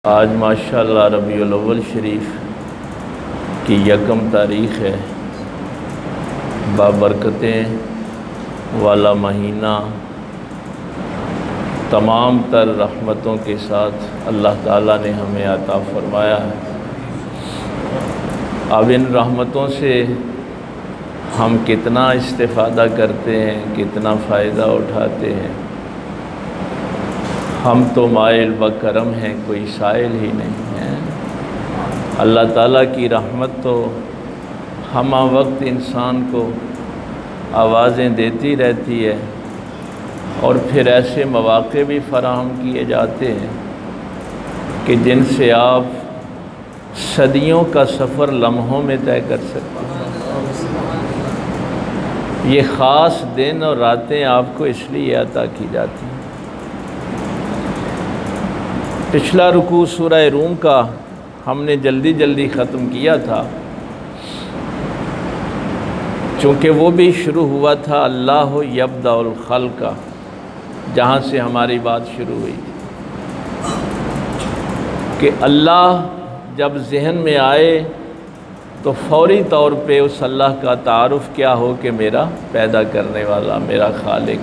आज माशाअल्लाह रबीउल अव्वल शरीफ की यकम तारीख़ है। बाबरकतें वाला महीना तमाम तर रहमतों के साथ अल्लाह ताला ने हमें अता फ़रमाया है। अब इन रहमतों से हम कितना इस्तिफ़ादा करते हैं, कितना फ़ायदा उठाते हैं। हम तो माइल व करम हैं, कोई साइल ही नहीं है। अल्लाह ताला की रहमत तो हम वक्त इंसान को आवाज़ें देती रहती है और फिर ऐसे मौक़े भी फ़राहम किए जाते हैं कि जिनसे आप सदियों का सफ़र लम्हों में तय कर सकते हैं। ये ख़ास दिन और रातें आपको इसलिए अता की जाती हैं। पिछला रुकू सूरह रूम का हमने जल्दी जल्दी ख़त्म किया था, चूँकि वो भी शुरू हुआ था अल्लाह यब्दउल खल्क़, जहाँ से हमारी बात शुरू हुई थी कि अल्लाह जब जहन में आए तो फ़ौरी तौर पे उस अल्लाह का तारुफ़ क्या हो कि मेरा पैदा करने वाला, मेरा खालिक।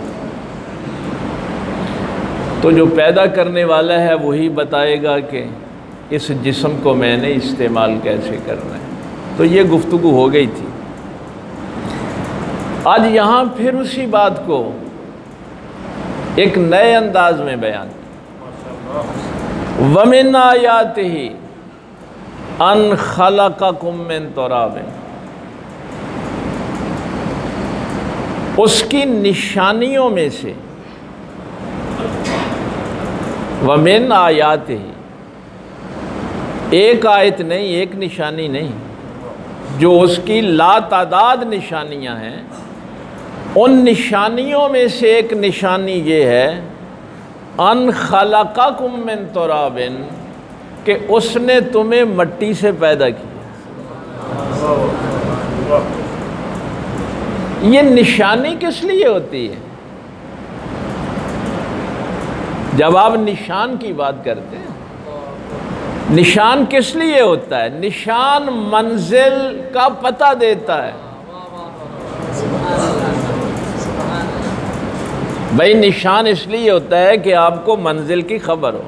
तो जो पैदा करने वाला है वही बताएगा कि इस जिस्म को मैंने इस्तेमाल कैसे करना है। तो ये गुफ्तगू हो गई थी। आज यहाँ फिर उसी बात को एक नए अंदाज में बयान किया। वमिन आयातिही अन खलक़कुम मिन तुराबिन, उसकी निशानियों में से, वमिन आयातिही, एक आयत नहीं, एक निशानी नहीं, जो उसकी लातादाद निशानियां हैं, उन निशानियों में से एक निशानी ये है अन खलक़कुम मिन तुराबिन, कि उसने तुम्हें मट्टी से पैदा किया। ये निशानी किस लिए होती है? जब आप निशान की बात करते हैं, निशान किस लिए होता है? निशान मंजिल का पता देता है। भाई निशान इसलिए होता है कि आपको मंजिल की खबर हो।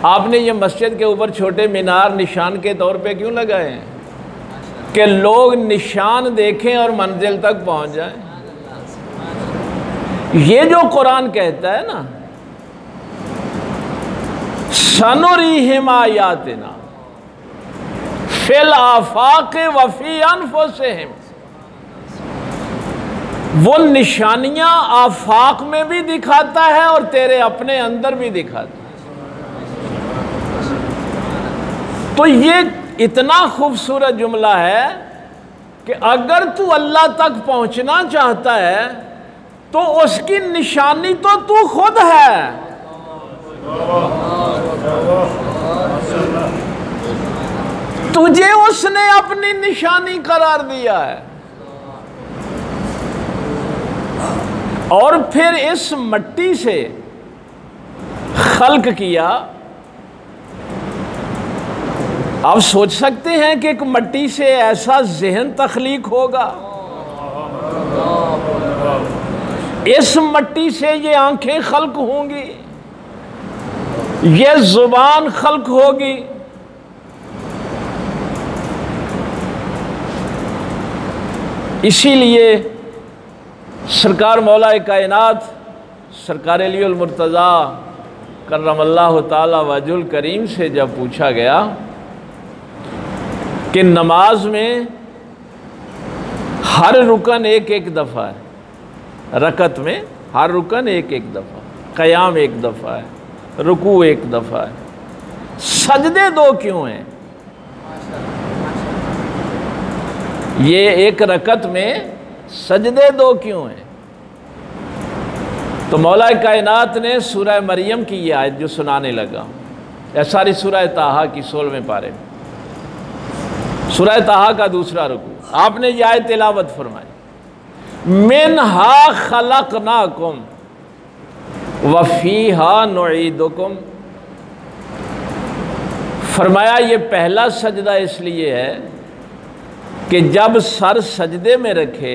आपने ये मस्जिद के ऊपर छोटे मीनार निशान के तौर पे क्यों लगाए हैं? कि लोग निशान देखें और मंजिल तक पहुंच जाएं। ये जो कुरान कहता है ना, सनुरीहिम आयातिना फिल आफाक़ व फ़ी अनफुसिहिम, वो निशानियां आफाक में भी दिखाता है और तेरे अपने अंदर भी दिखाता है। तो ये इतना खूबसूरत जुमला है कि अगर तू अल्लाह तक पहुंचना चाहता है तो उसकी निशानी तो तू खुद है। तुझे उसने अपनी निशानी करार दिया है और फिर इस मट्टी से खल्क किया। आप सोच सकते हैं कि एक मट्टी से ऐसा ज़हन तख्लीक होगा, इस मट्टी से ये आंखें खल्क होंगी, ये ज़ुबान खल्क होगी। इसीलिए सरकार मौला कायनात सरकार अलीउल मुर्तज़ा करमल्लाहु ताला वजुल करीम से जब पूछा गया कि नमाज में हर रुकन एक एक दफ़ा है, रकत में हर रुकन एक एक दफ़ा, क़याम एक दफ़ा है, रुकू एक दफ़ा है, सजदे दो क्यों हैं? ये एक रकत में सजदे दो क्यों हैं? तो मौला कायनात ने सूरह मरियम की ये आयत जो सुनाने लगा, या सारी सूरह ताहा की 16वें पारे में, सूरह ताहा का दूसरा रुकू, आपने ये आयत तिलावत फरमाई, मिनहा खलक़नाकुम व फ़ीहा नुईदुकुम, फरमाया ये पहला सजदा इसलिए है कि जब सर सजदे में रखे,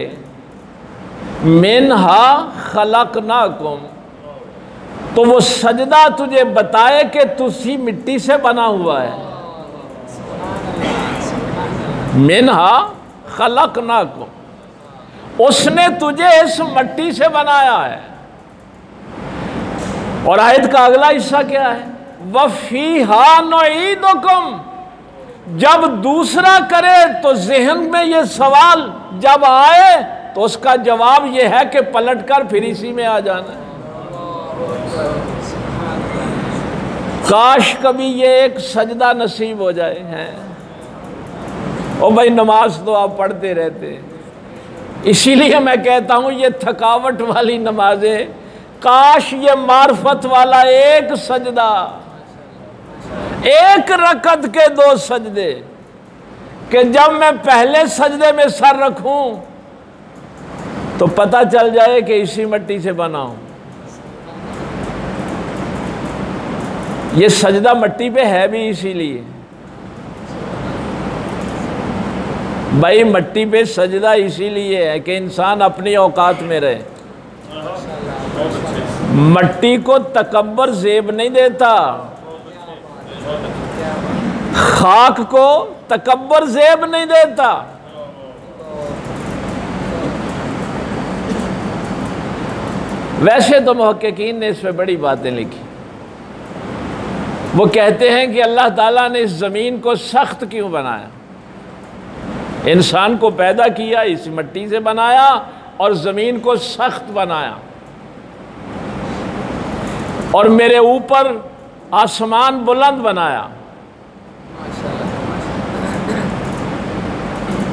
मिनहा खलकनाकुम, तो वो सजदा तुझे बताए कि तुसी मिट्टी से बना हुआ है। मिनहा खलकनाकुम, उसने तुझे इस मिट्टी से बनाया है। और आयत का अगला हिस्सा क्या है? वफीहा नुईदुकुम, जब दूसरा करे तो जहन में ये सवाल जब आए तो उसका जवाब ये है कि पलटकर फिर इसी में आ जाना है। काश कभी ये एक सजदा नसीब हो जाए हैं। ओ भाई नमाज तो आप पढ़ते रहते, इसीलिए मैं कहता हूं ये थकावट वाली नमाजें, काश ये मार्फत वाला एक सजदा, एक रकत के 2 सजदे, कि जब मैं पहले सजदे में सर रखूं तो पता चल जाए कि इसी मिट्टी से बना हूं। ये सजदा मिट्टी पे है भी इसीलिए भाई, मिट्टी पे सजदा इसीलिए है कि इंसान अपनी औकात में रहे। मिट्टी को तकब्बर जेब नहीं देता, खाक को तकब्बर जेब नहीं देता। वैसे तो मुहक्किकीन ने इस पे बड़ी बातें लिखी। वो कहते हैं कि अल्लाह ताला ने इस ज़मीन को सख्त क्यों बनाया? इंसान को पैदा किया, इस मिट्टी से बनाया और ज़मीन को सख्त बनाया, और मेरे ऊपर आसमान बुलंद बनाया।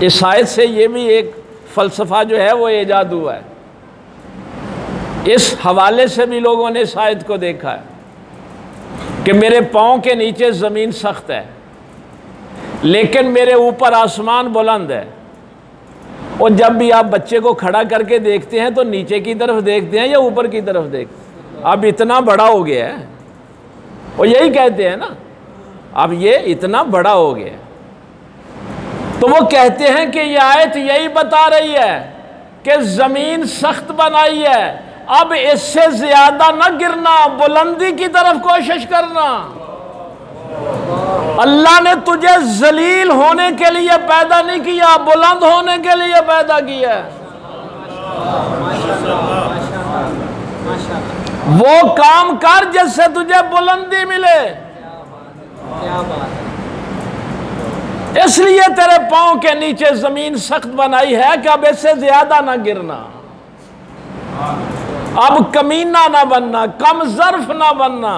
इस आयत से ये भी एक फ़लसफ़ा जो है वो ईजाद हुआ है। इस हवाले से भी लोगों ने इस आयत को देखा है कि मेरे पाँव के नीचे ज़मीन सख्त है लेकिन मेरे ऊपर आसमान बुलंद है। और जब भी आप बच्चे को खड़ा करके देखते हैं तो नीचे की तरफ देखते हैं या ऊपर की तरफ देखते हैं? अब इतना बड़ा हो गया है, वो यही कहते हैं ना, अब ये इतना बड़ा हो गया। तो वो कहते हैं कि ये आयत यही बता रही है कि ज़मीन सख्त बनाई है, अब इससे ज़्यादा न गिरना, बुलंदी की तरफ कोशिश करना। अल्लाह ने तुझे जलील होने के लिए पैदा नहीं किया, बुलंद होने के लिए पैदा किया। वो काम कर जिससे तुझे बुलंदी मिले। इसलिए तेरे पांव के नीचे जमीन सख्त बनाई है कि अब इससे ज्यादा ना गिरना, अब कमीना ना बनना, कम ज़र्फ ना बनना।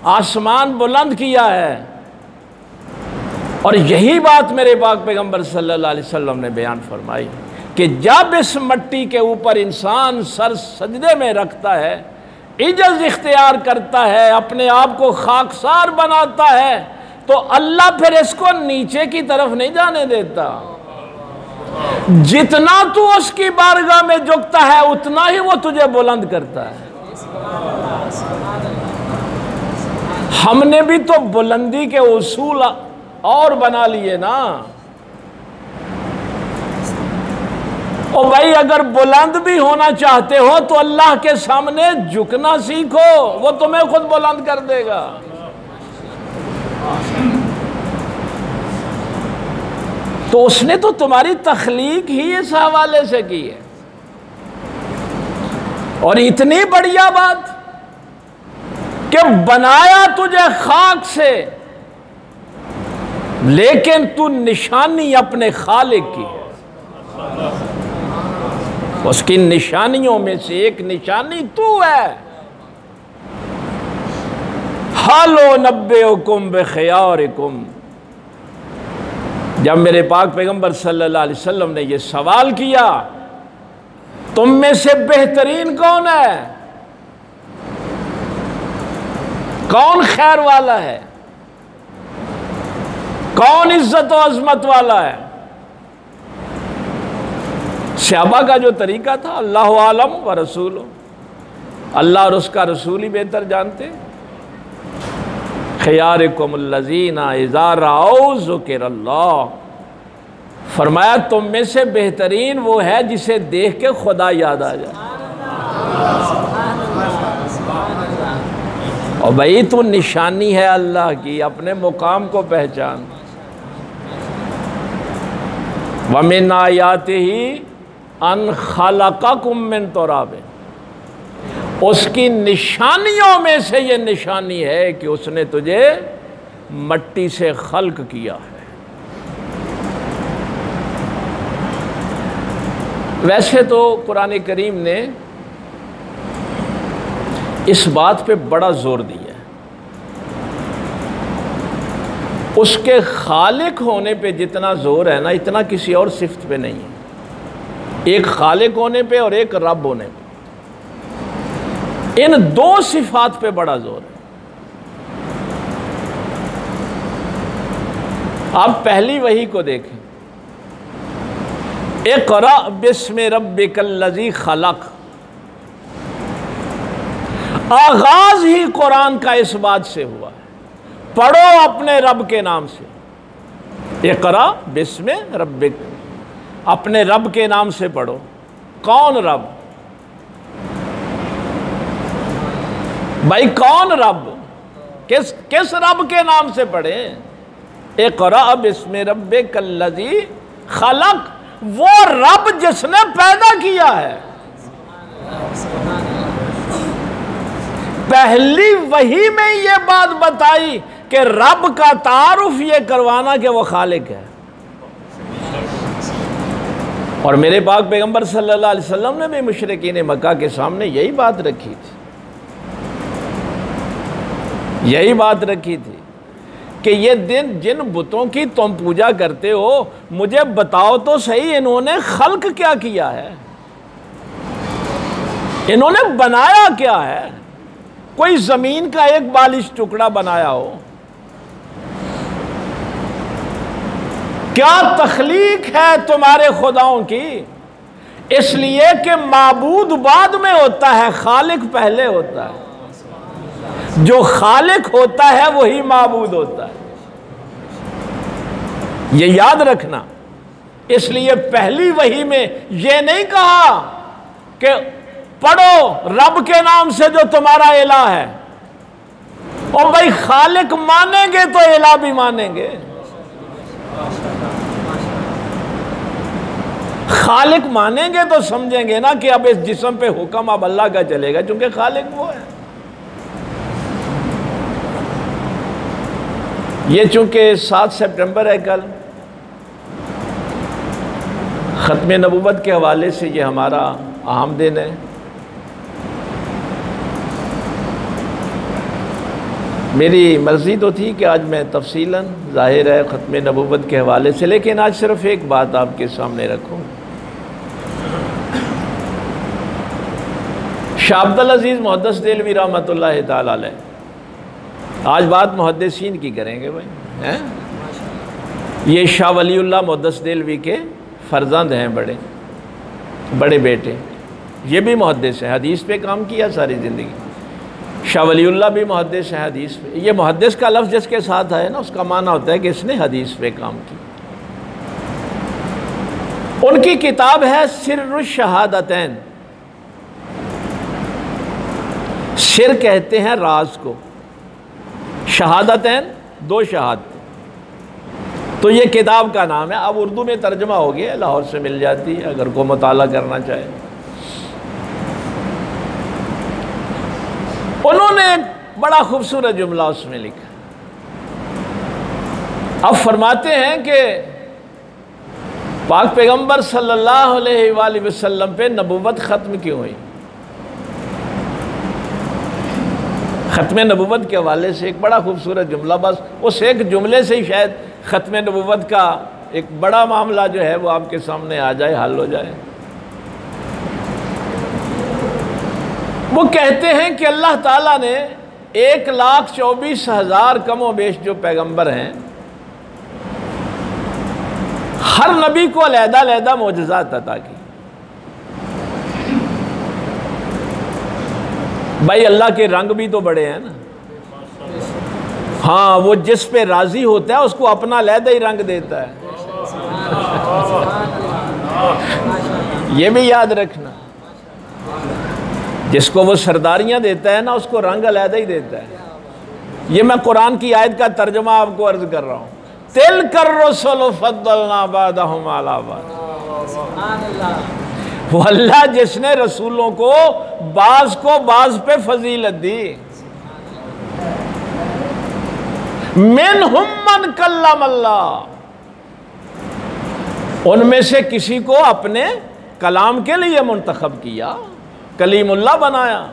आसमान बुलंद किया है। और यही बात मेरे पाक पैगंबर सल्लल्लाहु अलैहि वसल्लम ने बयान फरमाई कि जब इस मिट्टी के ऊपर इंसान सर सजदे में रखता है, इज्जत इख्तियार करता है, अपने आप को खाकसार बनाता है, तो अल्लाह फिर इसको नीचे की तरफ नहीं जाने देता। जितना तू उसकी बारगाह में झुकता है उतना ही वो तुझे बुलंद करता है। हमने भी तो बुलंदी के उसूल और बना लिए ना। और भाई अगर बुलंद भी होना चाहते हो तो अल्लाह के सामने झुकना सीखो, वो तुम्हें खुद बुलंद कर देगा। तो उसने तो तुम्हारी तख्लीक ही इस हवाले से की है। और इतनी बढ़िया बात कि बनाया तुझे खाक से, लेकिन तू निशानी अपने खालिक की, उसकी निशानियों में से एक निशानी तू है। हालो नब्बेकुम बिखयारिकुम। जब मेरे पाक पैगंबर सल्लल्लाहु अलैहि वसल्लम ने यह सवाल किया, तुम में से बेहतरीन कौन है, कौन खैर वाला है, कौन इज्जत और अजमत वाला है? सहाबा का जो तरीका था, अल्लाह आलम व रसूल, अल्लाह और उसका रसूल ही बेहतर जानते। खियारुकुमुल्लज़ीना इज़ा रअऊ ज़ुकिरल्लाह, फरमाया तुम में से बेहतरीन वो है जिसे देख के खुदा याद आ जाए। और भाई तू निशानी है अल्लाह की, अपने मुकाम को पहचान। व मिन आयातिही अन खलक़कुम मिन तुराब, उसकी निशानियों में से ये निशानी है कि उसने तुझे मट्टी से खल्क किया है। वैसे तो कुरान करीम ने इस बात पे बड़ा ज़ोर दिया है, उसके खालिक होने पे जितना ज़ोर है ना, इतना किसी और सिफ्त पे नहीं है। एक खालिक होने पे और एक रब होने पे, इन दो सिफात पे बड़ा ज़ोर है। आप पहली वही को देखें, इक़रा बिस्मि रब्बिकल्लज़ी खलक़, आगाज ही कुरान का इस बात से हुआ है, पढ़ो अपने रब के नाम से। इक़रा बिस्मि रब्बिक, अपने रब के नाम से पढ़ो। कौन रब भाई, कौन रब? किस रब के नाम से पढ़े? इक़रा बिस्मि रब्बिकल्लज़ी खलक़, वो रब जिसने पैदा किया है। पहली वही में ये बात बताई कि रब का तारुफ ये करवाना कि वो खालिक है। और मेरे पाक पैगंबर सल्लल्लाहु अलैहि वसल्लम ने भी मुशरिकीन मक्का के सामने यही बात रखी थी, यही बात रखी थी कि ये दिन जिन बुतों की तुम पूजा करते हो, मुझे बताओ तो सही इन्होंने खल्क क्या किया है, इन्होंने बनाया क्या है? कोई जमीन का एक बालिश टुकड़ा बनाया हो? क्या तख्लीक है तुम्हारे खुदाओं की? इसलिए कि माबूद बाद में होता है, खालिक पहले होता है। जो खालिक होता है वही माबूद होता है, ये याद रखना। इसलिए पहली वही में ये नहीं कहा कि पढ़ो रब के नाम से जो तुम्हारा इलाह है। और भाई खालिक मानेंगे तो इलाह भी मानेंगे, खालिक मानेंगे तो समझेंगे ना कि अब इस जिस्म पे हुक्म अब अल्लाह का चलेगा, क्योंकि खालिक वो है। ये चूंकि 7 सितंबर है कल, ख़त्म नबूवत के हवाले से ये हमारा अहम दिन है। मेरी मर्ज़ी तो थी कि आज मैं तफसीलन ज़ाहिर है ख़त्म नबूवत के हवाले से, लेकिन आज सिर्फ़ एक बात आपके सामने रखूँ। शाह अब्दुल अज़ीज़ मुहद्दिस देलवी रहमतुल्लाह ताला अलैह, आज बात मुहद्दिसीन की करेंगे भाई, हैं? ये शाह वलीउल्लाह मुहद्दिस देलवी के फ़र्जंद हैं, बड़े बेटे। ये भी मुहद्दिस है, हदीस पे काम किया सारी ज़िंदगी। शाह वलीउल्लाह भी मुहद्दिस है हदीस पे। ये मुहद्दिस का लफ्ज़ जिसके साथ है ना, उसका माना होता है कि इसने हदीस पे काम की। उनकी किताब है सिर्रुश शहादतैन। सिर कहते हैं राज को, शहादतैन 2 शहादत, तो ये किताब का नाम है। अब उर्दू में तर्जमा हो गया, लाहौर से मिल जाती है अगर कोई मुताला करना चाहे। उन्होंने बड़ा खूबसूरत जुमला उसमें लिखा। अब फरमाते हैं कि पाक पैगंबर सल्लल्लाहु अलैहि वसल्लम पे नबूवत ख़त्म क्यों हुई। ख़त्म नबूवत के हवाले से एक बड़ा खूबसूरत जुमला, बस उस एक जुमले से ही शायद ख़त्म नबूवत का एक बड़ा मामला जो है वो आपके सामने आ जाए, हल हो जाए। वो कहते हैं कि अल्लाह ताला ने 1,24,000 कमो बेश जो पैगंबर हैं, हर नबी को अलहदा-अलहदा मोजज़ात अता की। भाई अल्लाह के रंग भी तो बड़े हैं ना, हाँ, वो जिस पे राजी होता है उसको अपना अलहदा ही रंग देता है। ये भी याद रखना, जिसको वो सरदारियां देता है ना उसको रंग अलहदा ही देता है। ये मैं कुरान की आयत का तर्जुमा आपको अर्ज कर रहा हूँ। तिल कर रसूल फद्दलना बादहुम अला बाद। वो अल्लाह जिसने रसूलों को बाज पे फजीलत दी। मिनहुम मन कल्लम अल्लाह, उनमें से किसी को अपने कलाम के लिए मुंतखब किया, कलीमुल्लाह बनाया।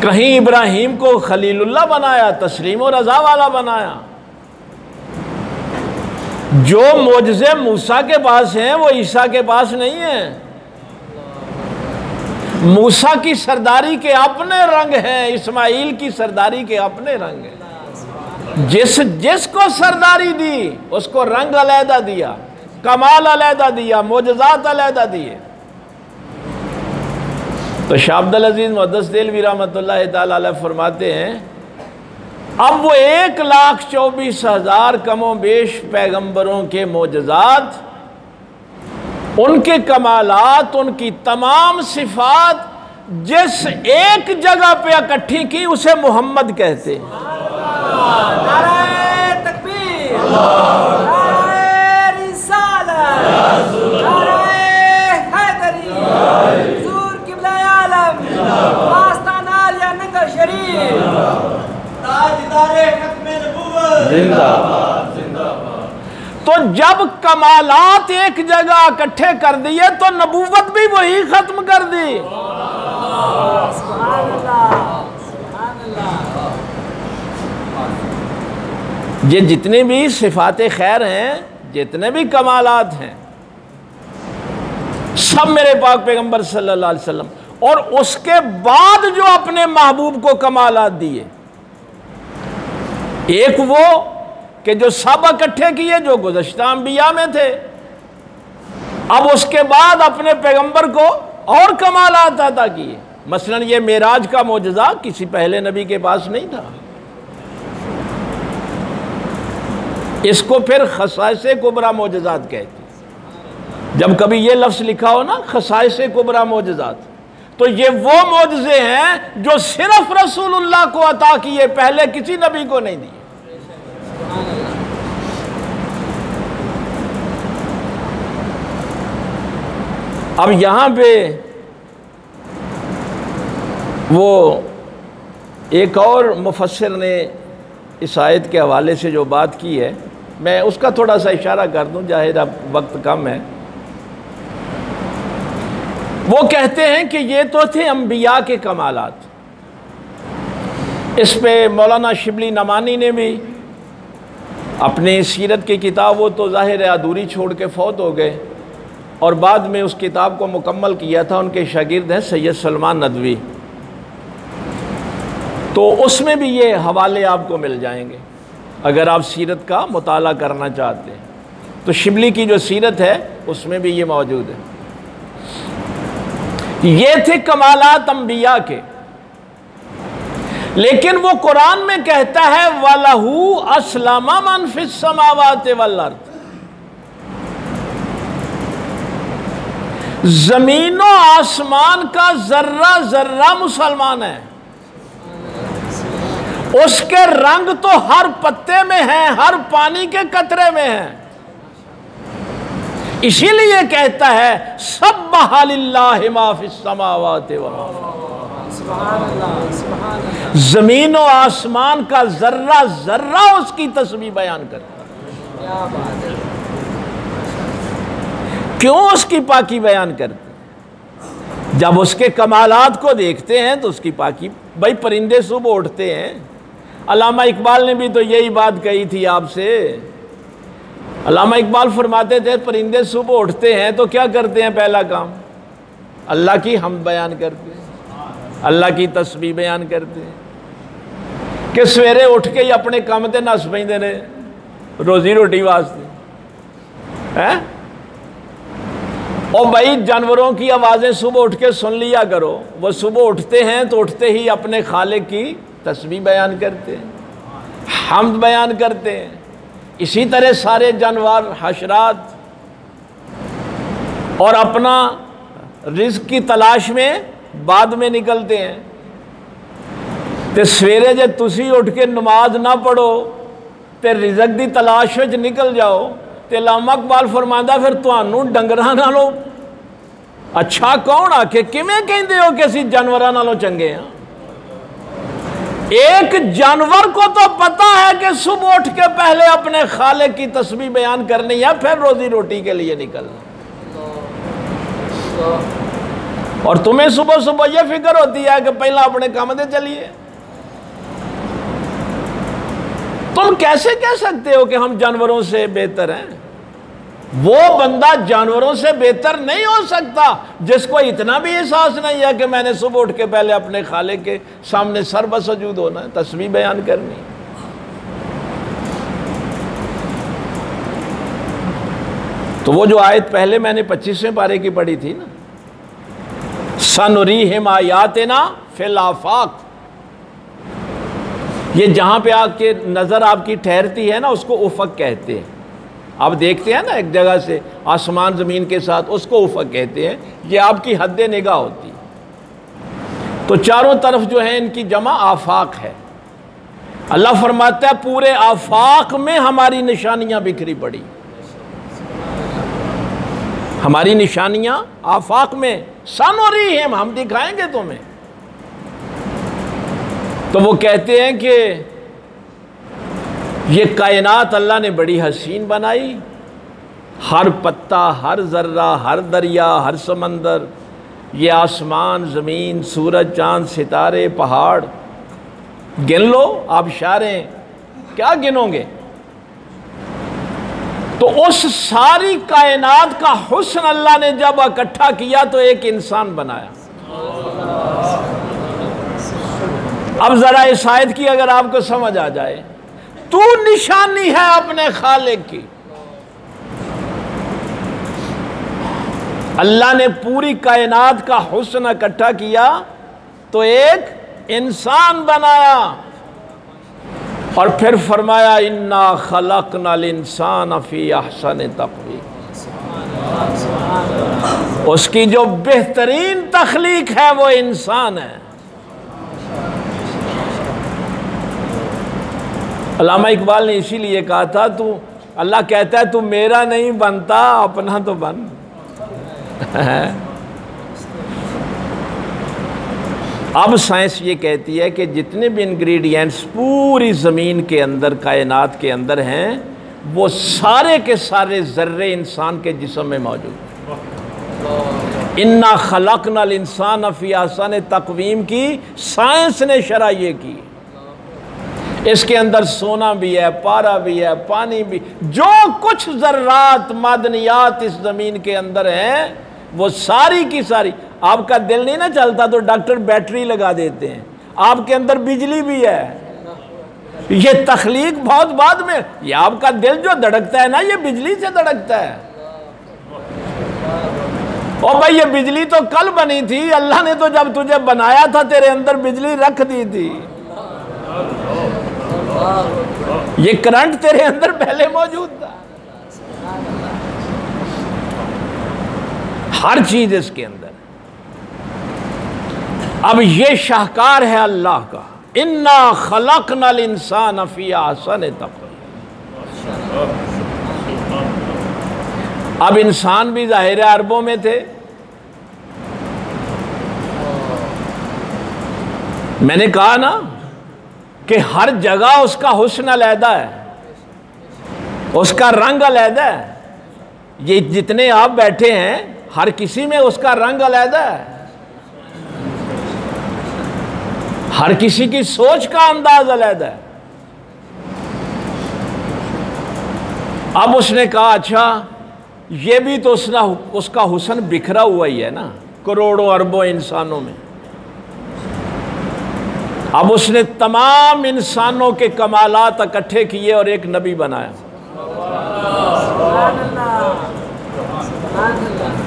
कहीं इब्राहीम को खलीलुल्लाह बनाया, तस्लीम और रज़ा वाला बनाया। जो मोजज़े मूसा के पास हैं वो ईसा के पास नहीं है। मूसा की सरदारी के अपने रंग हैं, इस्माइल की सरदारी के अपने रंग हैं। जिसको सरदारी दी उसको रंग अलहदा दिया, कमाल अलहदा दिया, मोजज़ात अलहदा दिए। तो शाह अब्दुल अजीज मुहद्दिस देलवी रहमतुल्लाह तआला अलैह फरमाते हैं, अब वो 1,24,000 कमो बेश पैगंबरों के मोजज़ात, उनके कमालात, उनकी तमाम सिफात जिस एक जगह पे इकट्ठी की उसे मोहम्मद कहते हैं। नारे तकबीर, नारे रिसालत, नारे हैदरी, हुजूर क़िबला आलम, आस्ताना या नगर शरीफ, ताजदारे खत्मे नबूवत जिंदाबाद जिंदाबाद। तो जब कमालात एक जगह इकट्ठे कर दिए तो नबूवत भी वही खत्म कर दी। ये जितने भी सिफाते खैर हैं, जितने भी कमालात हैं, सब मेरे पाक पैगंबर सल्लल्लाहु अलैहि वसल्लम, और उसके बाद जो अपने महबूब को कमालात दिए, एक वो कि जो सब इकट्ठे किए जो गुज़श्ता अंबिया में थे, अब उसके बाद अपने पैगंबर को और कमालात अता किए। मसलन ये मेराज का मोजज़ा किसी पहले नबी के पास नहीं था। इसको फिर खसाइसे कुबरा मोजज़ात कहते हैं। जब कभी ये लफ्ज़ लिखा हो ना, खसाइसे कुबरा मोजज़ात, तो ये वो मोजज़े हैं जो सिर्फ रसूलुल्लाह को अता किए, पहले किसी नबी को नहीं दिए। अब यहाँ पे वो एक और मुफस्सिर ने इस आयत के हवाले से जो बात की है, मैं उसका थोड़ा सा इशारा कर दूं, जाहिर अब वक्त कम है। वो कहते हैं कि ये तो थे अंबिया के कमालात। इस पे मौलाना शिबली नमानी ने भी अपनी सीरत की किताब, वो तो ज़ाहिर है अधूरी छोड़ के फौत हो गए, और बाद में उस किताब को मुकम्मल किया था उनके शागिर्द हैं सैयद सलमान नदवी। तो उसमें भी ये हवाले आपको मिल जाएंगे अगर आप सीरत का मुताला करना चाहते हैं। तो शिबली की जो सीरत है उसमें भी ये मौजूद है। ये थे कमालात अंबिया के, लेकिन वो कुरान में कहता है वलहू अस्लमा मन फिस समावाति वल अर्द, जमीनों आसमान का जर्रा जर्रा मुसलमान है। उसके रंग तो हर पत्ते में है, हर पानी के कतरे में है। इसीलिए कहता है सब्बह लिल्लाहि मा फिस समावाति व मा जमीन और आसमान का जर्रा जर्रा उसकी तस्बीह बयान करता है। क्यों उसकी पाकी बयान करते? जब उसके कमालात को देखते हैं तो उसकी पाकी, भाई परिंदे सुबह उठते हैं, अल्लामा इकबाल ने भी तो यही बात कही थी आपसे। अल्लामा इकबाल फरमाते थे परिंदे सुबह उठते हैं तो क्या करते हैं, पहला काम अल्लाह की हमद बयान करते हैं, अल्लाह की तस्बीह बयान करते हैं कि सवेरे उठ के ही अपने काम ते नस पैंदे ने रोजी रोटी वास्ते हैं। और भाई जानवरों की आवाज़ें सुबह उठ के सुन लिया करो। वो सुबह उठते हैं तो उठते ही अपने खालिक की तस्बीह बयान करते हैं, हम्द बयान करते हैं। इसी तरह सारे जानवर, हशरात, और अपना रिज़्क़ की तलाश में बाद में निकलते हैं। तो सवेरे जे तुसी उठ के नमाज ना पढ़ो तो रिज़्क़ की तलाश में निकल जाओ तो अल्लामा इकबाल फरमांदा फिर तुहानू डंगरां नालों अच्छा कौन आखे? किवें कहंदे हो कि असीं जानवरां नालों चंगे हैं? एक जानवर को तो पता है कि सुबह उठ के पहले अपने खालिक की तस्बीह बयान करनी है, फिर रोजी रोटी के लिए निकलना। और तुम्हें सुबह सुबह यह फिक्र होती है कि पहला अपने काम दे चलिए। तुम कैसे कह सकते हो कि हम जानवरों से बेहतर हैं? वो बंदा जानवरों से बेहतर नहीं हो सकता जिसको इतना भी एहसास नहीं है कि मैंने सुबह उठ के पहले अपने खालिक के सामने सर बसजूद होना है, तस्बीह बयान करनी। तो वो जो आयत पहले मैंने 25वें पारे की पढ़ी थी ना, सनुरीहिम आयातिना फिल आफाक, ये जहां पे आके नजर आपकी ठहरती है ना उसको उफक कहते हैं। आप देखते हैं ना एक जगह से आसमान ज़मीन के साथ, उसको उफक कहते हैं। ये आपकी हद निगाह होती है। तो चारों तरफ जो है इनकी जमा आफाक है। अल्लाह फरमाता है पूरे आफाक में हमारी निशानियां बिखरी पड़ी, हमारी निशानियां आफाक में। सनुरीहिम, हम दिखाएंगे तुम्हें। तो वो कहते हैं कि ये कायनात अल्लाह ने बड़ी हसीन बनाई। हर पत्ता, हर ज़र्रा, हर दरिया, हर समंदर, ये आसमान, ज़मीन, सूरज, चाँद, सितारे, पहाड़, गिन लो आबशारें, क्या गिनोगे? तो उस सारी कायनात का हुस्न अल्लाह ने जब इकट्ठा किया तो एक इंसान बनाया। अब ज़रा इस आयत की अगर आपको समझ आ जाए, तू निशानी है अपने खालिक की। अल्लाह ने पूरी कायनात का हुस्न इकट्ठा किया तो एक इंसान बनाया और फिर फरमाया इन्ना खलकनल इंसान फी अहसन तक़वीम। उसकी जो बेहतरीन तख्लीक है वो इंसान है। अल्लामा इकबाल ने इसीलिए कहा था, तू, अल्लाह कहता है तू मेरा नहीं बनता, अपना तो बन। अब साइंस ये कहती है कि जितने भी इंग्रेडिएंट्स पूरी ज़मीन के अंदर, कायनात के अंदर हैं, वो सारे के सारे ज़र्रे इंसान के जिस्म में मौजूद हैं। इन्ना खलकनल इंसान फी अहसन तक़वीम की साइंस ने शरह ये की। इसके अंदर सोना भी है, पारा भी है, पानी भी, जो कुछ ज़र्रात, मादनियात इस ज़मीन के अंदर हैं वो सारी की सारी। आपका दिल नहीं ना चलता तो डॉक्टर बैटरी लगा देते हैं। आपके अंदर बिजली भी है। ये तख्लीक बहुत बाद में, ये आपका दिल जो धड़कता है ना, ये बिजली से धड़कता है। और भाई ये बिजली तो कल बनी थी, अल्लाह ने तो जब तुझे बनाया था तेरे अंदर बिजली रख दी थी। ये करंट तेरे अंदर पहले मौजूद था। हर चीज इसके अंदर। अब ये शाहकार है अल्लाह का, इन्ना खलकनल इंसान फी अहसन तक़वीम। अब इंसान भी ज़ाहिर अरबों में थे। मैंने कहा ना कि हर जगह उसका हुस्न अलहदा है, उसका रंग अलहदा है। ये जितने आप बैठे हैं हर किसी में उसका रंग अलहदा है, हर किसी की सोच का अंदाज अलहदा है। अब उसने कहा अच्छा ये भी तो उसका हुस्न बिखरा हुआ ही है ना करोड़ों अरबों इंसानों में। अब उसने तमाम इंसानों के कमालात इकट्ठे किए और एक नबी बनाया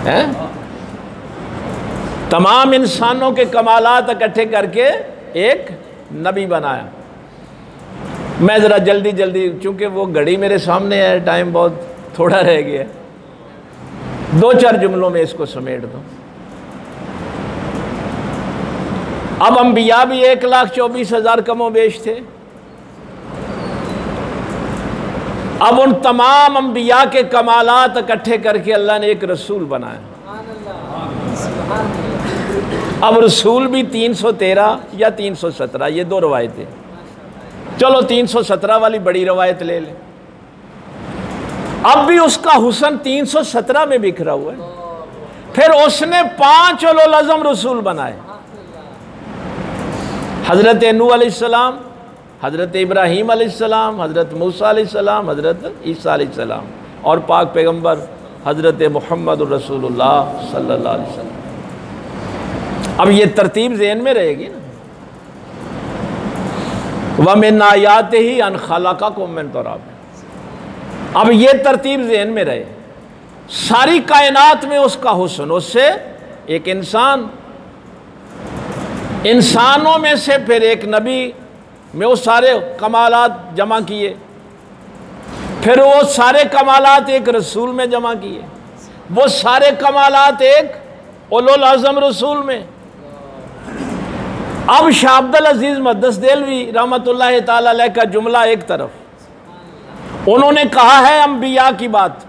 है? तमाम इंसानों के कमालात इकट्ठे करके एक नबी बनाया। मैं ज़रा जल्दी जल्दी, चूँकि वो घड़ी मेरे सामने है, टाइम बहुत थोड़ा रह गया, 2-4 जुमलों में इसको समेट दूँ। अब अंबिया भी 1,24,000 कमोबेश थे। अब उन तमाम अंबिया के कमालात इकट्ठे करके अल्लाह ने एक रसूल बनाया। अब रसूल भी 313 या 317, ये 2 रवायतें। चलो 317 वाली बड़ी रवायत ले लें। अब भी उसका हुस्न 317 में बिखरा हुआ है। फिर उसने 5 उलुल अज़म रसूल बनाए। हज़रत नूह अलैहिस्सलाम, हज़रत इब्राहीम अलैहिस्सलाम, हज़रत मूसा अलैहिस्सलाम, हज़रत ईसा अलैहिस्सलाम, और पाक पैगम्बर हज़रत मुहम्मद रसूलुल्लाह सल्लल्लाहु अलैहि वसल्लम। अब ये तरतीब ज़हन में रहेगी ना। व मिन आयातिही अन खलक़कुम मिन तुराब। अब ये तरतीब ज़हन में रहे, सारी कायनात में उसका हुस्न, उससे एक इंसान, इंसानों में से फिर एक नबी में वो सारे कमालात जमा किए, फिर वो सारे कमालात एक रसूल में जमा किए, वो सारे कमालात एक उलुल आज़म रसूल में। अब शाह अब्दुल अजीज़ मुहद्दिस देलवी रहमतुल्लाह ताला अलैह का जुमला एक तरफ, उन्होंने कहा है अंबिया की बात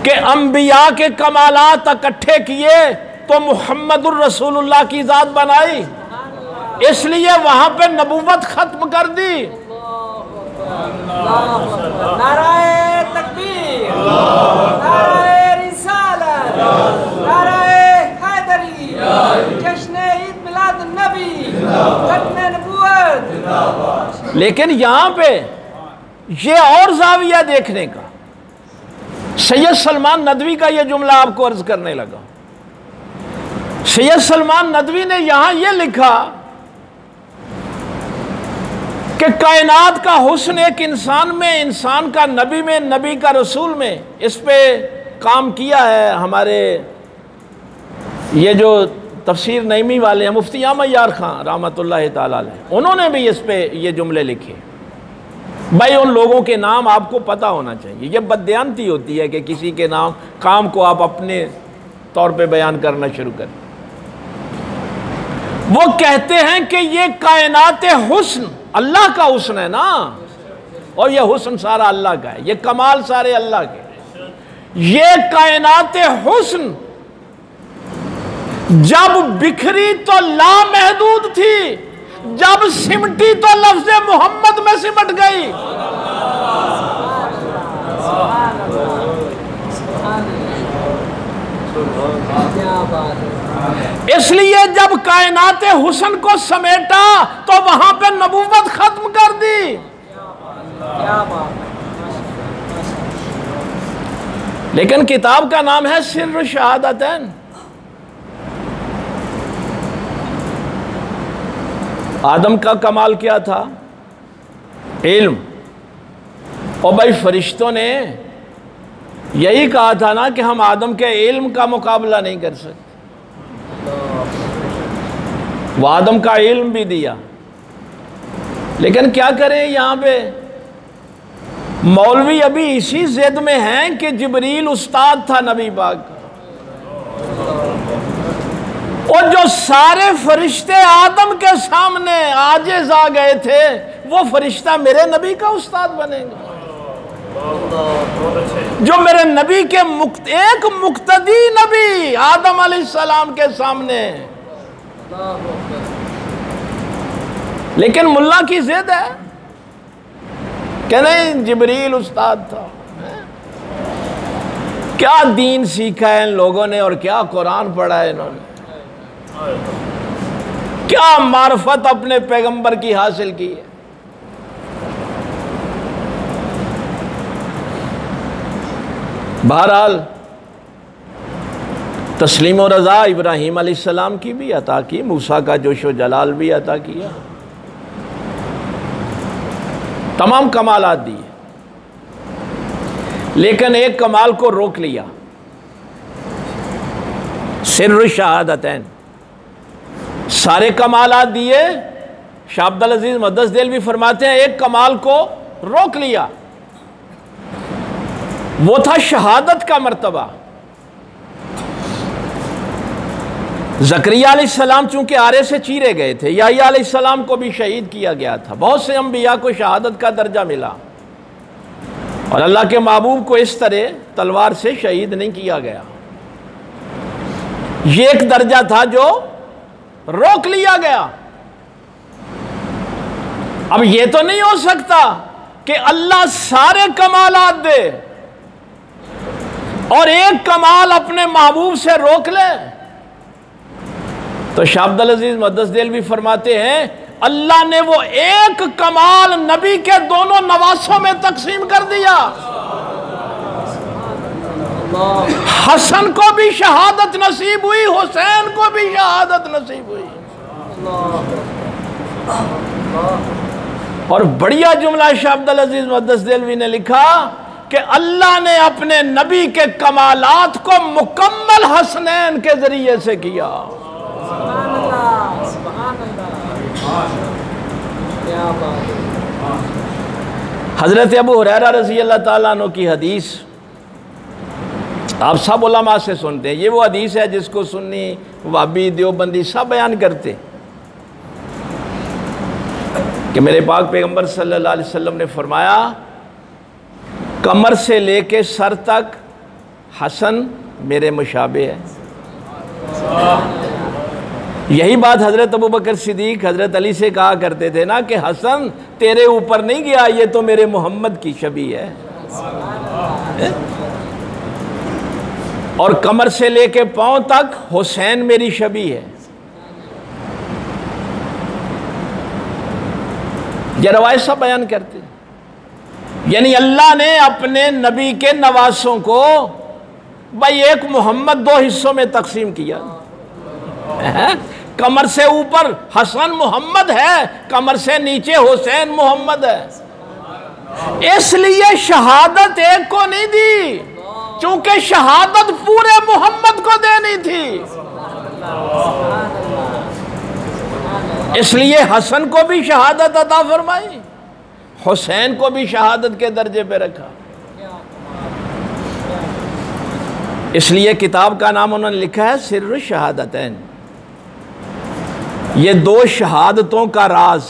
कि अंबिया के कमालात इकट्ठे किए तो मुहम्मदुर रसूलुल्लाह की ज़ात बनाई, इसलिए वहां पे नबूवत खत्म कर दी। नाराए तकबीर, नाराए रिसालत, नाराए हैदरी, जश्न ईद मिलाद नबी, खत्म नबूवत। लेकिन यहां पे ये और ज़ाविया देखने का, सैयद सलमान नदवी का ये जुमला आपको अर्ज करने लगा। सैयद सलमान नदवी ने यहां ये लिखा कि कायनात का हुस्न एक इंसान में, इंसान का नबी में, नबी का रसूल में, इस पे काम किया है हमारे ये जो तफसीर नईमी वाले हैं, मुफ्ती अहमद यार खान रहमतुल्लाह ताला अलैह, उन्होंने भी इस पे ये जुमले लिखे। भाई उन लोगों के नाम आपको पता होना चाहिए। ये बददियानती होती है कि किसी के नाम, काम को आप अपने तौर पे बयान करना शुरू करें। वो कहते हैं कि ये कायनात हुस्न अल्लाह का हुस्न है ना, और ये हुस्न सारा अल्लाह का है, ये कमाल सारे अल्लाह के। ये कायनात हुस्न जब बिखरी तो लामहदूद थी, जब सिमटी तो लफ्ज़ मोहम्मद में सिमट गई। इसलिए जब कायनात हुस्न को समेटा तो वहां पे नबूवत खत्म कर दी। लेकिन किताब का नाम है सिर्र शहादतैन। आदम का कमाल क्या था? इल्म। और भाई फरिश्तों ने यही कहा था ना कि हम आदम के इल्म का मुकाबला नहीं कर सकते। वो आदम का इल्म भी दिया, लेकिन क्या करें, यहाँ पे मौलवी अभी इसी जिद में हैं कि जिब्रील उस्ताद था नबी पाक का, और जो सारे फरिश्ते आदम के सामने आजिज़ आ गए थे, वो फरिश्ता मेरे नबी का उस्ताद बनेगा। जो मेरे नबी के एक मुक्तदी नबी आदम अलैहिस्सलाम के सामने। लेकिन मुल्ला की जिद है कि नहीं, जिब्रील उस्ताद था। क्या दीन सीखा है इन लोगों ने, और क्या कुरान पढ़ा है इन्होंने, क्या मार्फत अपने पैगंबर की हासिल की है। बहरहाल तस्लीम और रज़ा इब्राहीम अलैहिस्सलाम की भी अता की, मूसा का जोशो जलाल भी अता किया, तमाम कमालात दिए। लेकिन एक कमाल को रोक लिया, सिर्र शहादतैन। सारे कमालात दिए, शाह अब्दुल अजीज मुहद्दिस देलवी फरमाते हैं एक कमाल को रोक लिया, वो था शहादत का मर्तबा। ज़करिया अलैहिस्सलाम चूंकि आरे से चीरे गए थे, याह्या अलैहिस्सलाम को भी शहीद किया गया था, बहुत से अंबिया को शहादत का दर्जा मिला, और अल्लाह के महबूब को इस तरह तलवार से शहीद नहीं किया गया। ये एक दर्जा था जो रोक लिया गया। अब ये तो नहीं हो सकता कि अल्लाह सारे कमालात दे और एक कमाल अपने महबूब से रोक ले। तो शाह अब्दुल अजीज मुहद्दिस देलवी फरमाते हैं अल्लाह ने वो एक कमाल नबी के दोनों नवासों में तकसीम कर दिया। हसन को भी शहादत नसीब हुई, हुसैन को भी शहादत नसीब हुई। और बढ़िया जुमला शाह अब्दुल अजीज मुहद्दिस देलवी ने लिखा कि अल्लाह ने अपने नबी के कमालात को मुकम्मल हसनैन के जरिए से किया। हजरत अबू हुरैरा रज़ी अल्लाह ताला अन्हु की हदीस आप सब उलमा से सुनते हैं। ये वो हदीस है जिसको सुन्नी, वहाबी, देवबंदी सब बयान करते कि मेरे पाक पैगंबर सल्लल्लाहु अलैहि वसल्लम ने फरमाया कमर से लेके सर तक हसन मेरे मुशाबे है। यही बात हजरत अबू बकर सिद्दीक हजरत अली से कहा करते थे ना कि हसन तेरे ऊपर नहीं गया, ये तो मेरे मोहम्मद की छवि है। और कमर से लेके पांव तक हुसैन मेरी छवि है। ये रवायत सब बयान करते, यानी अल्लाह ने अपने नबी के नवासों को भाई एक मोहम्मद दो हिस्सों में तकसीम किया। कमर से ऊपर हसन मोहम्मद है, कमर से नीचे हुसैन मोहम्मद है। इसलिए शहादत एक को नहीं दी, चूंकि शहादत पूरे मोहम्मद को देनी थी, इसलिए हसन को भी शहादत अता फरमाई, हुसैन को भी शहादत के दर्जे पे रखा। इसलिए किताब का नाम उन्होंने लिखा है सिर्र शहादतैन, ये दो शहादतों का राज।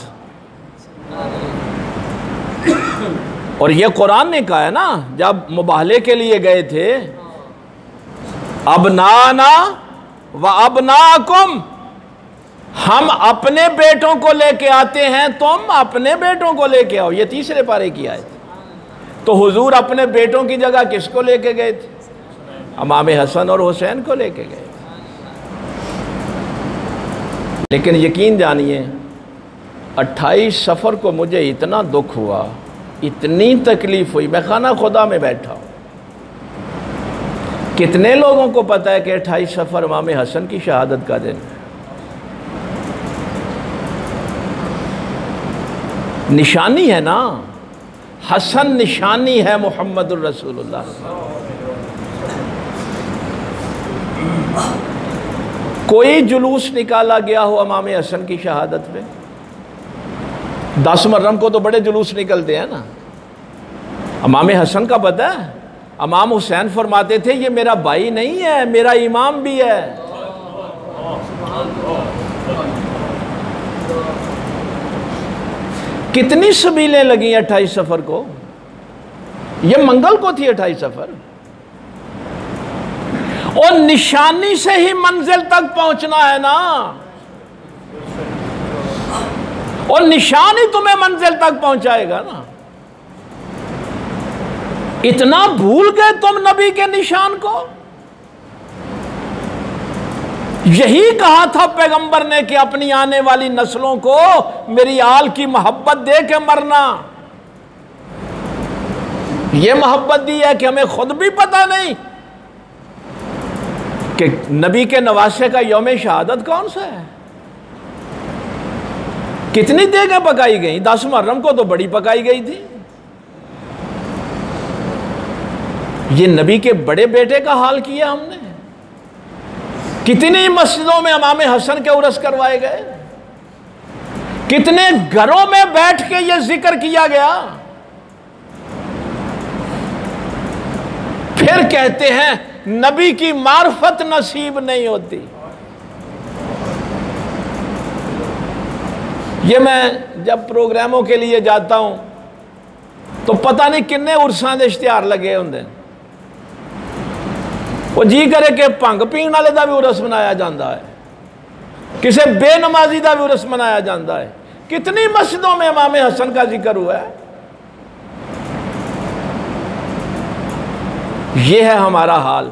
और ये कुरान ने कहा है ना, जब मुबाहले के लिए गए थे अबनाना व अबनाकुम, हम अपने बेटों को लेके आते हैं, तुम अपने बेटों को लेके आओ। ये तीसरे पारे की आयत। तो हुजूर अपने बेटों की जगह किसको लेके गए थे? इमाम हसन और हुसैन को लेके गए। लेकिन यकीन जानिए 28 सफ़र को मुझे इतना दुख हुआ, इतनी तकलीफ हुई, मैं खाना खुदा में बैठा हूँ। कितने लोगों को पता है कि 28 सफ़र इमाम हसन की शहादत का दिन है? निशानी है ना, हसन निशानी है मुहम्मदुर रसूलुल्लाह। कोई जुलूस निकाला गया हो इमाम हसन की शहादत में? 10 मुहर्रम को तो बड़े जुलूस निकलते हैं ना। इमाम हसन का पता है, इमाम हुसैन फरमाते थे ये मेरा भाई नहीं है, मेरा इमाम भी है। कितनी सबीलें लगी 28 सफ़र को? ये मंगल को थी 28 सफ़र। और निशानी से ही मंजिल तक पहुंचना है ना, और निशान ही तुम्हें मंजिल तक पहुंचाएगा ना। इतना भूल गए तुम नबी के निशान को? यही कहा था पैगंबर ने कि अपनी आने वाली नस्लों को मेरी आल की मोहब्बत दे के मरना। यह मोहब्बत दी है कि हमें खुद भी पता नहीं कि नबी के नवासे का यौम शहादत कौन सा है। कितनी देगें पकाई गई? 10 मुहर्रम को तो बड़ी पकाई गई थी। ये नबी के बड़े बेटे का हाल किया हमने। कितनी मस्जिदों में इमाम हसन के उर्स करवाए गए, कितने घरों में बैठ के ये जिक्र किया गया। फिर कहते हैं नबी की मार्फत नसीब नहीं होती। ये मैं जब प्रोग्रामों के लिए जाता हूं तो पता नहीं किन्ने उर्सां दे इश्तिहार लगे होंगे। वो जी करे कि भंग पीण वाले का भी उरस मनाया जाता है, किसी बेनमाजी का भी उरस मनाया जाता है। कितनी मस्जिदों में इमाम हसन का जिक्र हुआ है। यह है हमारा हाल।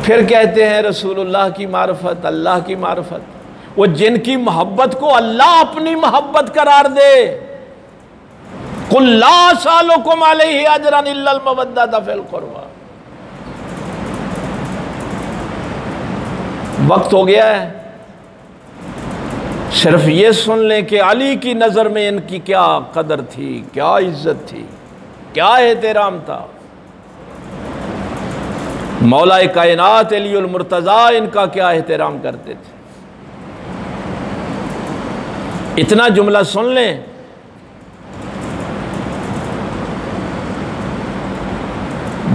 फिर कहते हैं रसूलुल्लाह की मार्फत, अल्लाह की मार्फत, वो जिनकी मोहब्बत को अल्लाह अपनी मोहब्बत करार दे। कुल ला सालुकुम अलैहि अजरन इल्लल मवद्दत फिल कुर्बा। वक्त हो गया है, सिर्फ ये सुन लें कि अली की नज़र में इनकी क्या कदर थी, क्या इज्जत थी, क्या एहतराम था। मौलाए कायनात अलीउल मुर्तज़ा इनका क्या एहतराम करते थे। इतना जुमला सुन लें।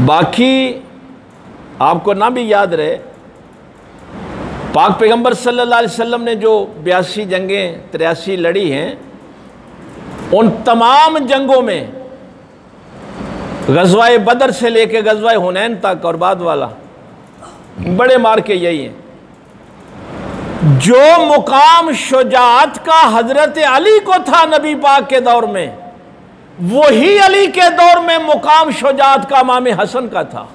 बाकी आपको ना भी याद रहे, पाक पैगंबर सल्लल्लाहु अलैहि वसल्लम ने जो 82 जंगें 83 लड़ी हैं, उन तमाम जंगों में गज़वाए बदर से लेके गज़वाए हुनैन तक और बाद वाला बड़े मार के यही हैं। जो मुकाम शुजाअत का हजरत अली को था नबी पाक के दौर में, वही अली के दौर में मुकाम शुजाअत का इमाम हसन का था।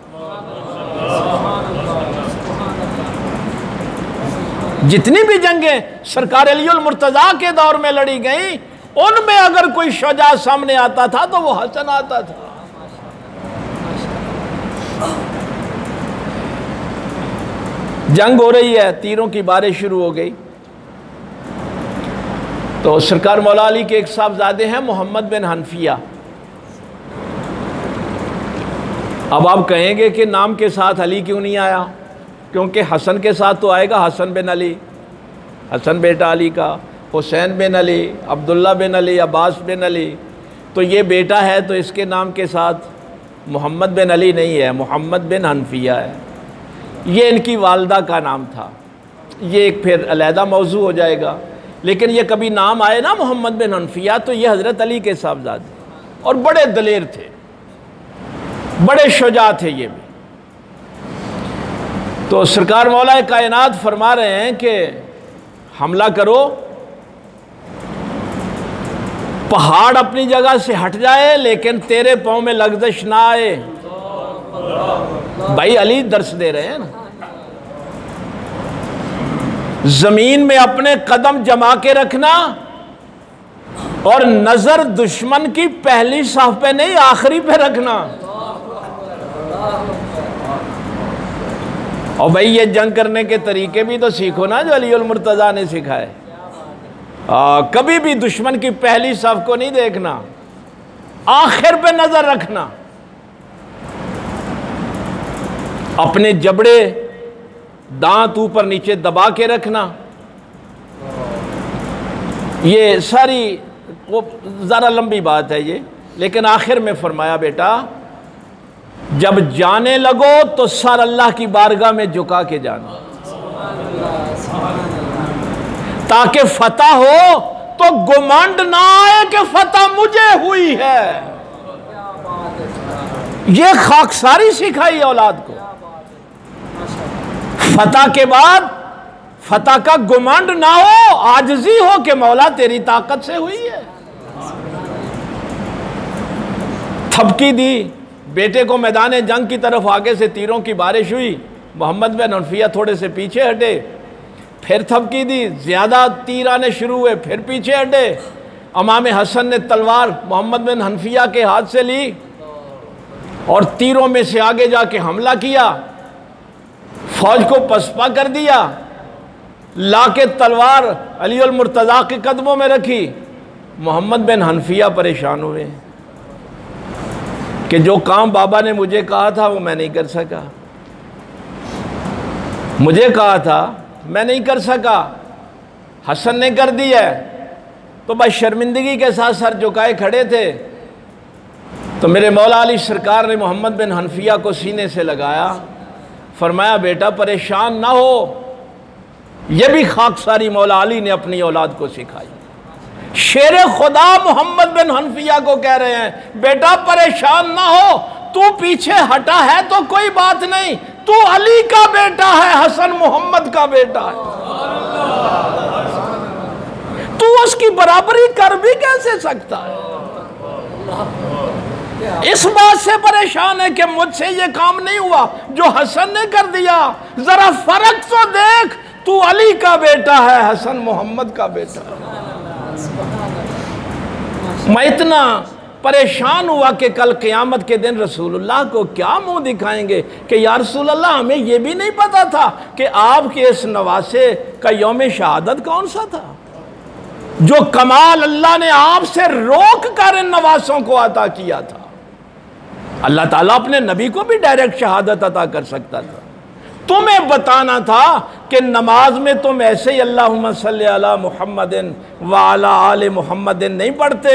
जितनी भी जंगें सरकार अलीउल मुर्तज़ा के दौर में लड़ी गई, उनमें अगर कोई शुजाअत सामने आता था तो वो हसन आता था। जंग हो रही है, तीरों की बारिश शुरू हो गई, तो सरकार मौला अली के एक साहबजादे हैं मोहम्मद बिन हनफिया। अब आप कहेंगे कि नाम के साथ अली क्यों नहीं आया, क्योंकि हसन के साथ तो आएगा हसन बिन अली, हसन बेटा अली का, हुसैन बिन अली, अब्दुल्ला बिन अली, अब्बास बिन अली। तो ये बेटा है तो इसके नाम के साथ मोहम्मद बिन अली नहीं है, मोहम्मद बिन हनफिया है। ये इनकी वालदा का नाम था। ये एक फिर अलहदा मौजू हो जाएगा, लेकिन ये कभी नाम आए ना मोहम्मद बिन हनफिया, तो ये हज़रत अली के साहबजादे और बड़े दलेर थे, बड़े शुजा थे ये भी। तो सरकार मौलाए कायनात फरमा रहे हैं कि हमला करो, पहाड़ अपनी जगह से हट जाए लेकिन तेरे पाँव में लग़ज़श ना आए। भाई अली दर्श दे रहे हैं ना। जमीन में अपने कदम जमा के रखना और नजर दुश्मन की पहली साफ पे नहीं आखिरी पे रखना। और भाई ये जंग करने के तरीके भी तो सीखो ना जो अलीउल मुर्तज़ा ने सिखाए। कभी भी दुश्मन की पहली साफ को नहीं देखना, आखिर पे नजर रखना। अपने जबड़े दांत ऊपर नीचे दबा के रखना। ये सारी वो ज़रा लंबी बात है ये, लेकिन आखिर में फरमाया बेटा जब जाने लगो तो सर अल्लाह की बारगाह में झुका के जाना, ताकि फतह हो तो गुमंड ना आए कि फतह मुझे हुई है। ये खाकसारी सिखाई औलाद को। फतह के बाद फतह का गुमंड ना हो, आजिज़ी हो कि मौला तेरी ताकत से हुई है। थपकी दी, बेटे को मैदान जंग की तरफ आगे से तीरों की बारिश हुई, मोहम्मद बिन हनफिया थोड़े से पीछे हटे, फिर थपकी दी, ज़्यादा तीर आने शुरू हुए, फिर पीछे हटे। इमाम हसन ने तलवार मोहम्मद बिन हनफिया के हाथ से ली और तीरों में से आगे जाके हमला किया, फौज को पसपा कर दिया, लाके तलवार अलीउल मुर्तज़ा के कदमों में रखी। मोहम्मद बिन हनफिया परेशान हुए कि जो काम बाबा ने मुझे कहा था वो मैं नहीं कर सका, मुझे कहा था मैं नहीं कर सका। हसन ने कर दी है। तो भाई शर्मिंदगी के साथ सर झुकाए खड़े थे। तो मेरे मौला अली सरकार ने मोहम्मद बिन हनफिया को सीने से लगाया, फरमाया बेटा परेशान ना हो। यह भी खाकसारी मौला अली ने अपनी औलाद को सिखाई। शेर खुदा मोहम्मद बिन हनफिया को कह रहे हैं बेटा परेशान ना हो, तू पीछे हटा है तो कोई बात नहीं, तू अली का बेटा है, हसन मोहम्मद का बेटा है, तू उसकी बराबरी कर भी कैसे सकता है। इस बात से परेशान है कि मुझसे ये काम नहीं हुआ जो हसन ने कर दिया। जरा फर्क तो देख, तू अली का बेटा है, हसन मोहम्मद का बेटा। मैं इतना परेशान हुआ कि कल क़यामत के दिन रसूलुल्लाह को क्या मुंह दिखाएंगे कि या रसूलुल्लाह हमें यह भी नहीं पता था कि आपके इस नवासे का यौम शहादत कौन सा था, जो कमाल अल्लाह ने आपसे रोक कर इन नवासों को अता किया था। अल्लाह ताला अपने नबी को भी डायरेक्ट शहादत अता कर सकता था। तुम्हें बताना था कि नमाज में तुम ऐसे ही अल्लाहुम्मा सल्ली अला मुहम्मदिन व अला आले मुहम्मदिन नहीं पढ़ते।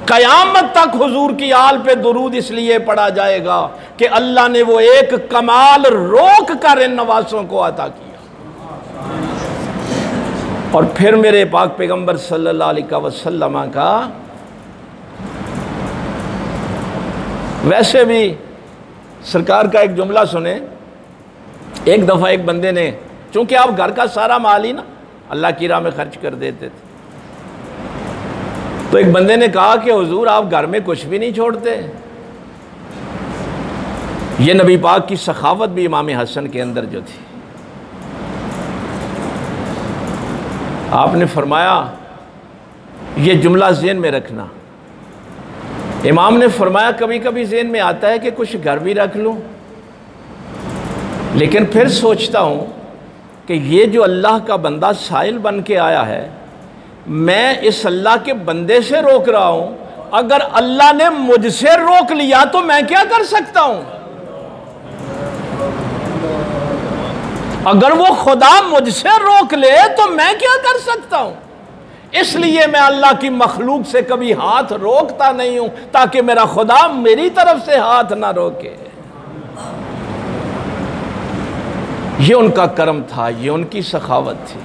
कयामत तक हुजूर की आल पे दुरूद इसलिए पढ़ा जाएगा कि अल्लाह ने वो एक कमाल रोक कर इन नवासों को अता किया। और फिर मेरे पाक पैगंबर सल्लल्लाहु अलैहि वसल्लम का वैसे भी सरकार का एक जुमला सुने। एक दफ़ा एक बंदे ने, चूंकि आप घर का सारा माल ही ना अल्लाह की राह में खर्च कर देते थे, तो एक बंदे ने कहा कि हुजूर आप घर में कुछ भी नहीं छोड़ते। ये नबी पाक की सखावत भी इमाम हसन के अंदर जो थी। आपने फरमाया ये जुमला ज़हन में रखना। इमाम ने फरमाया कभी कभी ज़हन में आता है कि कुछ घर भी रख लूँ, लेकिन फिर सोचता हूँ कि ये जो अल्लाह का बंदा साइल बन के आया है, मैं इस अल्लाह के बंदे से रोक रहा हूँ, अगर अल्लाह ने मुझसे रोक लिया तो मैं क्या कर सकता हूँ। अगर वो खुदा मुझसे रोक ले तो मैं क्या कर सकता हूँ। इसलिए मैं अल्लाह की मखलूक से कभी हाथ रोकता नहीं हूं ताकि मेरा खुदा मेरी तरफ से हाथ ना रोके। ये उनका करम था, ये उनकी सखावत थी।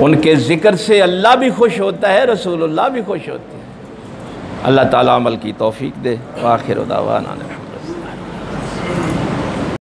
उनके जिक्र से अल्लाह भी खुश होता है, रसूलुल्लाह भी खुश होते हैं। अल्लाह ताला अमल की तौफीक दे। आखिर दावाना।